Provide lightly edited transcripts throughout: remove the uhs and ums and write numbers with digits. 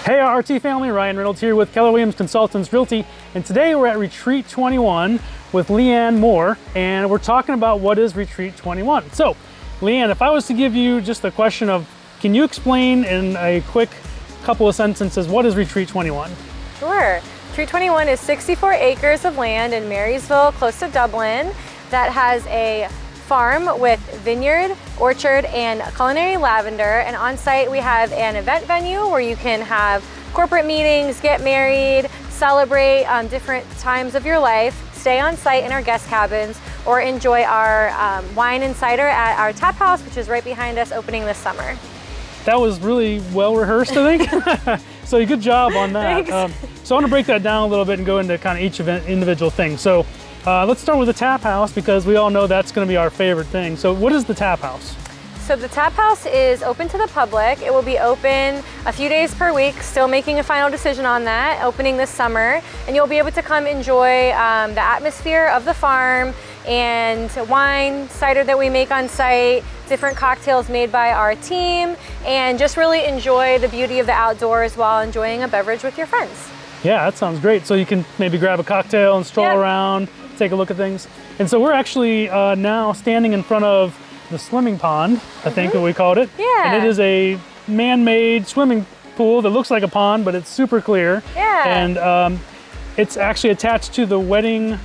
Hey RT family, Ryan Reynolds here with Keller Williams Consultants Realty, and today we're at Retreat 21 with Leanne Moore, and we're talking about what is Retreat 21. So, Leanne, if I was to give you just a question of, can you explain in a quick couple of sentences, what is Retreat 21? Sure. Retreat 21 is 64 acres of land in Marysville, close to Dublin, that has a farm with vineyard, orchard, and culinary lavender. And on site we have an event venue where you can have corporate meetings, get married, celebrate different times of your life, stay on site in our guest cabins, or enjoy our wine and cider at our tap house, which is right behind us, opening this summer. That was really well rehearsed, I think. So good job on that. So I want to break that down a little bit and go into kind of each individual thing. So let's start with the tap house, because we all know that's going to be our favorite thing. So what is the tap house? So the tap house is open to the public. It will be open a few days per week, still making a final decision on that, opening this summer. And you'll be able to come enjoy the atmosphere of the farm and wine, cider that we make on site, different cocktails made by our team, and just really enjoy the beauty of the outdoors while enjoying a beverage with your friends. Yeah, that sounds great. So you can maybe grab a cocktail and stroll around, take a look at things. And so we're actually now standing in front of the swimming pond, I think what we called it. Yeah. And it is a man-made swimming pool that looks like a pond, but it's super clear. Yeah. And it's actually attached to the wedding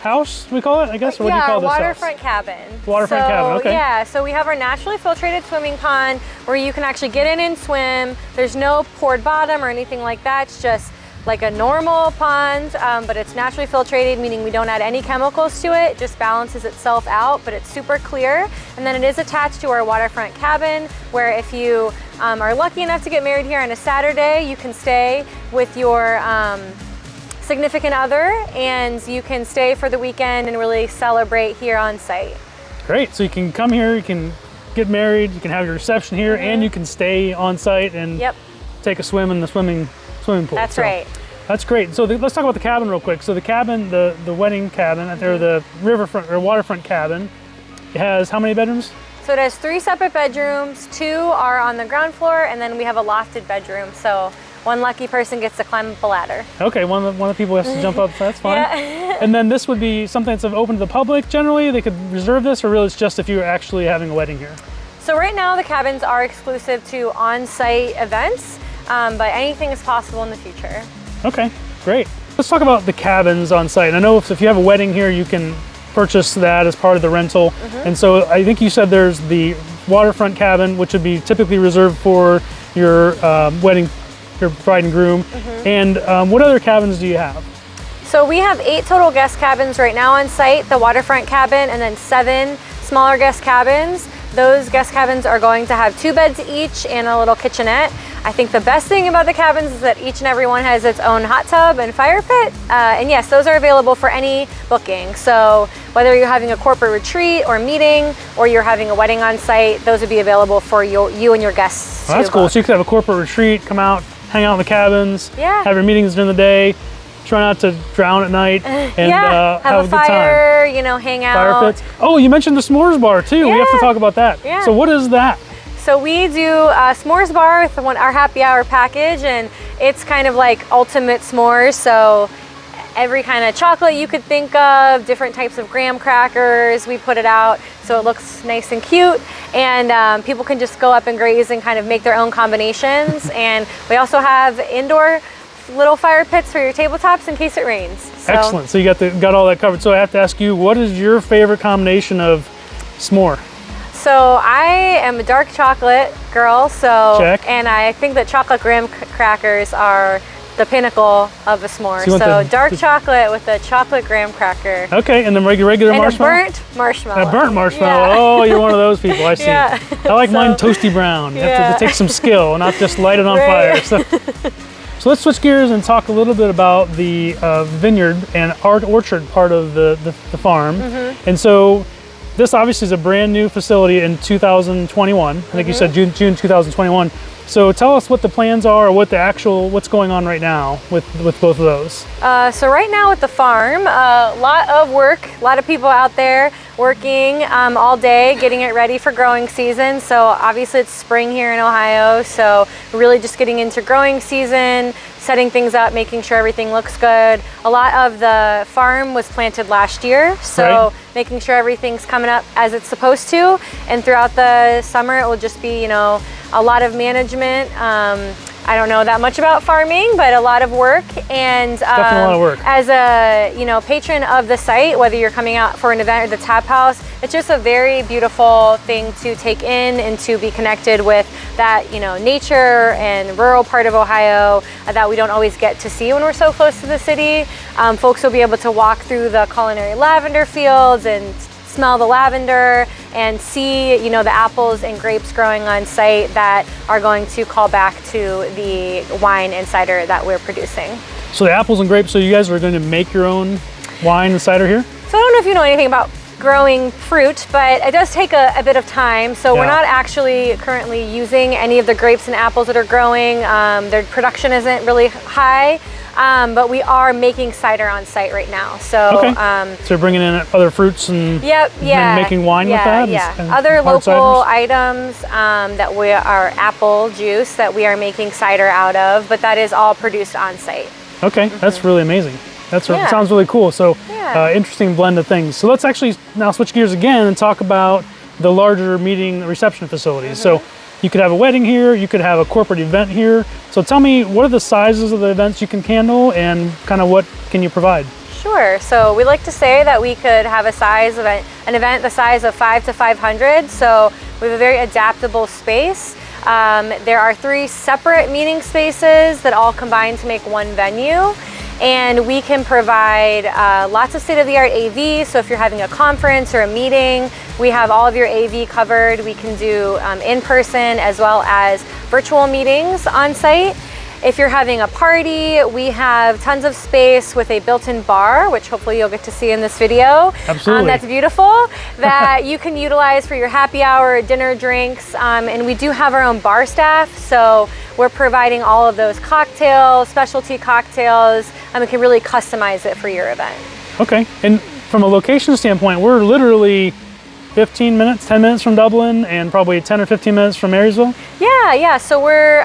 house, we call it, I guess? Or what do you call this house? Waterfront cabin. Waterfront cabin, okay. Yeah, so we have our naturally filtrated swimming pond where you can actually get in and swim. There's no poured bottom or anything like that. It's just like a normal pond, but it's naturally filtrated, meaning we don't add any chemicals to it. It just balances itself out, but it's super clear. And then it is attached to our waterfront cabin, where if you are lucky enough to get married here on a Saturday, you can stay with your significant other, and you can stay for the weekend and really celebrate here on site. Great, so you can come here, you can get married, you can have your reception here, and you can stay on site and take a swim in the swimming pool. That's right. That's great. So let's talk about the cabin real quick. So the cabin, the wedding cabin, or the riverfront or waterfront cabin, it has how many bedrooms? So it has 3 separate bedrooms. 2 are on the ground floor, and then we have a lofted bedroom. So one lucky person gets to climb up a ladder. Okay, one of the people has to jump up, so that's fine. Yeah. And then this would be something that's open to the public generally? They could reserve this, or really it's just if you're actually having a wedding here? So right now the cabins are exclusive to on-site events, but anything is possible in the future. Okay, great. Let's talk about the cabins on site. I know if you have a wedding here, you can purchase that as part of the rental. And so I think you said there's the waterfront cabin, which would be typically reserved for your wedding, your bride and groom. And what other cabins do you have? So we have 8 total guest cabins right now on site, the waterfront cabin, and then 7 smaller guest cabins. Those guest cabins are going to have 2 beds each and a little kitchenette. I think the best thing about the cabins is that each and every one has its own hot tub and fire pit. And yes, those are available for any booking. So whether you're having a corporate retreat or meeting, or you're having a wedding on site, those would be available for you and your guests. Well, that's cool. So you could have a corporate retreat, come out, hang out in the cabins, have your meetings during the day, try not to drown at night, and have a good fire, you know, hang out. Fire pits. Oh, you mentioned the s'mores bar too. We have to talk about that. So what is that? So we do a s'mores bar with our happy hour package, and it's kind of like ultimate s'mores. So every kind of chocolate you could think of, different types of graham crackers, we put it out so it looks nice and cute, and people can just go up and graze and kind of make their own combinations. And we also have indoor little fire pits for your tabletops in case it rains. So. Excellent. So you got all that covered. So I have to ask you, what is your favorite combination of s'more? So I am a dark chocolate girl, so check. And I think that chocolate graham crackers are the pinnacle of a s'more. So dark chocolate with a chocolate graham cracker. Okay, and then regular marshmallow? And a burnt marshmallow. A burnt marshmallow. Yeah. Oh, you're one of those people, I see. I like mine toasty brown. You have to take some skill, not just light it on fire. So let's switch gears and talk a little bit about the vineyard and orchard part of the farm. And so this obviously is a brand new facility in 2021. I think you said June 2021. So tell us what the plans are, or what's going on right now with both of those. So right now with the farm, a lot of work, a lot of people out there working all day, getting it ready for growing season. So obviously it's spring here in Ohio, so we're really just getting into growing season, setting things up, making sure everything looks good. A lot of the farm was planted last year, so making sure everything's coming up as it's supposed to. And throughout the summer, it will just be, a lot of management. I don't know that much about farming, but a lot of work. And definitely a lot of work. As a patron of the site, whether you're coming out for an event or the tap house, it's just a very beautiful thing to take in and to be connected with that nature and rural part of Ohio that we don't always get to see when we're so close to the city. Folks will be able to walk through the culinary lavender fields and smell the lavender and see the apples and grapes growing on site that are going to call back to the wine and cider that we're producing. So the apples and grapes, so you guys are going to make your own wine and cider here? So I don't know if you know anything about growing fruit, but it does take a bit of time. So we're not actually currently using any of the grapes and apples that are growing. Their production isn't really high. But we are making cider on site right now. So, so bringing in other fruits and making wine with that? And other local ciders? Items that we are apple juice that we are making cider out of, but that is all produced on site. Okay, that's really amazing. That sounds really cool. So interesting blend of things. So let's actually now switch gears again and talk about the larger meeting reception facilities. So you could have a wedding here, you could have a corporate event here. So tell me, what are the sizes of the events you can handle and kind of what can you provide? Sure, so we like to say that we could have an event the size of 5 to 500. So we have a very adaptable space. There are 3 separate meeting spaces that all combine to make one venue. And we can provide lots of state-of-the-art AV. So if you're having a conference or a meeting, we have all of your AV covered. We can do in-person as well as virtual meetings on site. If you're having a party, we have tons of space with a built-in bar, which hopefully you'll get to see in this video. Absolutely. That's beautiful, that you can utilize for your happy hour, dinner, drinks. And we do have our own bar staff, so we're providing all of those cocktails, specialty cocktails, and we can really customize it for your event. Okay, and from a location standpoint, we're literally 10 minutes from Dublin, and probably 10 or 15 minutes from Marysville? Yeah, so we're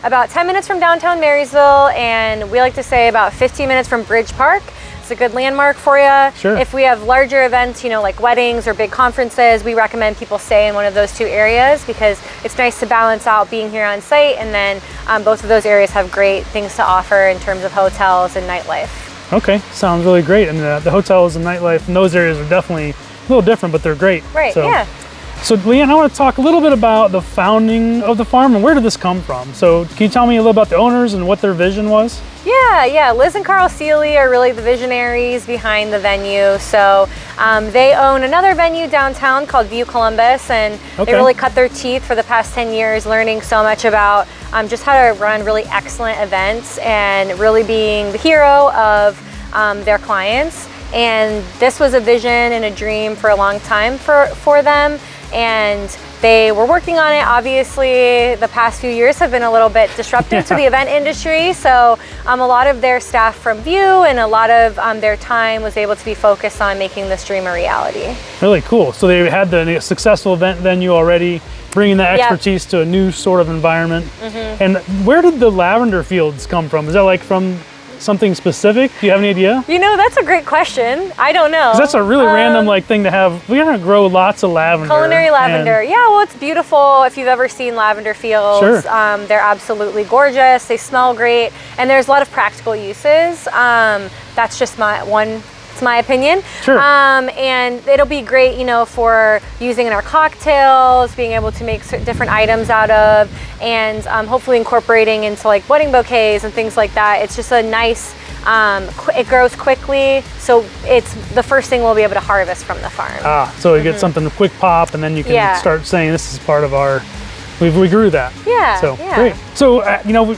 about 10 minutes from downtown Marysville, and we like to say about 15 minutes from Bridge Park. It's a good landmark for you. Sure. If we have larger events, like weddings or big conferences, we recommend people stay in one of those 2 areas because it's nice to balance out being here on site, and then both of those areas have great things to offer in terms of hotels and nightlife. Okay, sounds really great. And the hotels and nightlife in those areas are definitely a little different, but they're great. Right, So Leanne, I want to talk a little bit about the founding of the farm and where did this come from? So can you tell me a little about the owners and what their vision was? Yeah, Liz and Carl Seeley are really the visionaries behind the venue. So they own another venue downtown called View Columbus, and they really cut their teeth for the past 10 years learning so much about just how to run really excellent events and really being the hero of their clients. And this was a vision and a dream for a long time for them. And they were working on it. Obviously, the past few years have been a little bit disruptive to the event industry. So a lot of their staff from View and a lot of their time was able to be focused on making this dream a reality. Really cool. So they had the successful event venue already, bringing that expertise to a new sort of environment. And where did the lavender fields come from? Is that like from something specific? Do you have any idea? That's a great question. I don't know. 'Cause that's a really random thing to have. We're gonna grow lots of lavender. Culinary lavender. Yeah, well, it's beautiful. If you've ever seen lavender fields, sure. They're absolutely gorgeous. They smell great, and there's a lot of practical uses. That's just my opinion. Sure. And it'll be great, for using in our cocktails, being able to make different items out of, and hopefully incorporating into like wedding bouquets and things like that. It's just a nice, it grows quickly, so it's the first thing we'll be able to harvest from the farm. So you get something quick pop, and then you can start saying this is part of our, we grew that. So great. So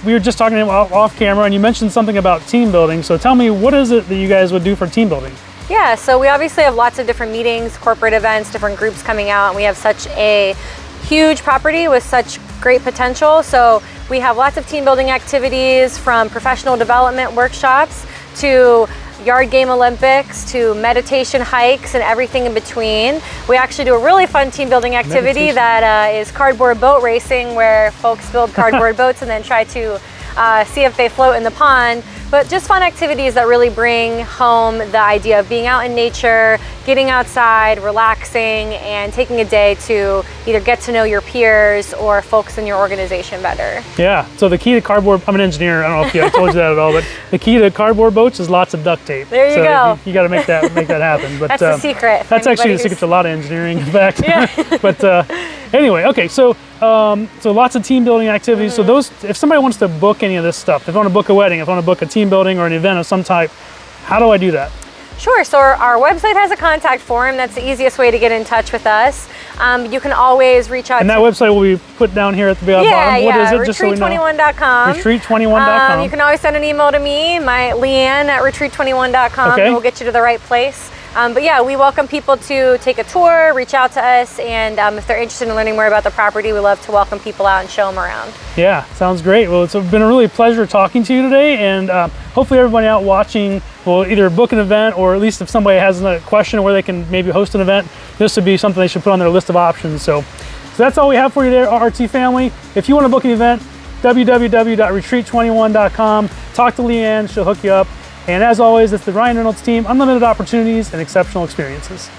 we were just talking off camera, and you mentioned something about team building. So tell me, what is it that you guys would do for team building? Yeah, so we obviously have lots of different meetings, corporate events, different groups coming out, and we have such a huge property with such great potential. So we have lots of team building activities, from professional development workshops to yard game Olympics to meditation hikes and everything in between. We actually do a really fun team building activity that is cardboard boat racing, where folks build cardboard boats and then try to see if they float in the pond. But just fun activities that really bring home the idea of being out in nature, getting outside, relaxing, and taking a day to either get to know your peers or folks in your organization better. Yeah, so the key to cardboard, I'm an engineer, I don't know if I told you that at all, but the key to cardboard boats is lots of duct tape. There you go. You got to make that happen. But that's the secret. That's actually the secret to a lot of engineering, in fact. Yeah. But anyway, okay, so lots of team building activities. So those, if somebody wants to book any of this stuff, if I want to book a wedding, if I want to book a team building or an event of some type, how do I do that? Sure, so our website has a contact form. That's the easiest way to get in touch with us. You can always reach out. And that website will be put down here at the bottom. What is it? Retreat21.com. Retreat21.com. You can always send an email to me, Leanne at retreat21.com, okay. and we'll get you to the right place. But yeah, we welcome people to take a tour, reach out to us, and if they're interested in learning more about the property, we love to welcome people out and show them around. Yeah, sounds great. Well, it's been a really pleasure talking to you today, and hopefully everybody out watching will either book an event, or at least if somebody has a question where they can maybe host an event, this would be something they should put on their list of options. So that's all we have for you there, RT family. If you want to book an event, www.retreat21.com. Talk to Leanne, she'll hook you up. And as always, it's the Ryan Reynolds team, unlimited opportunities and exceptional experiences.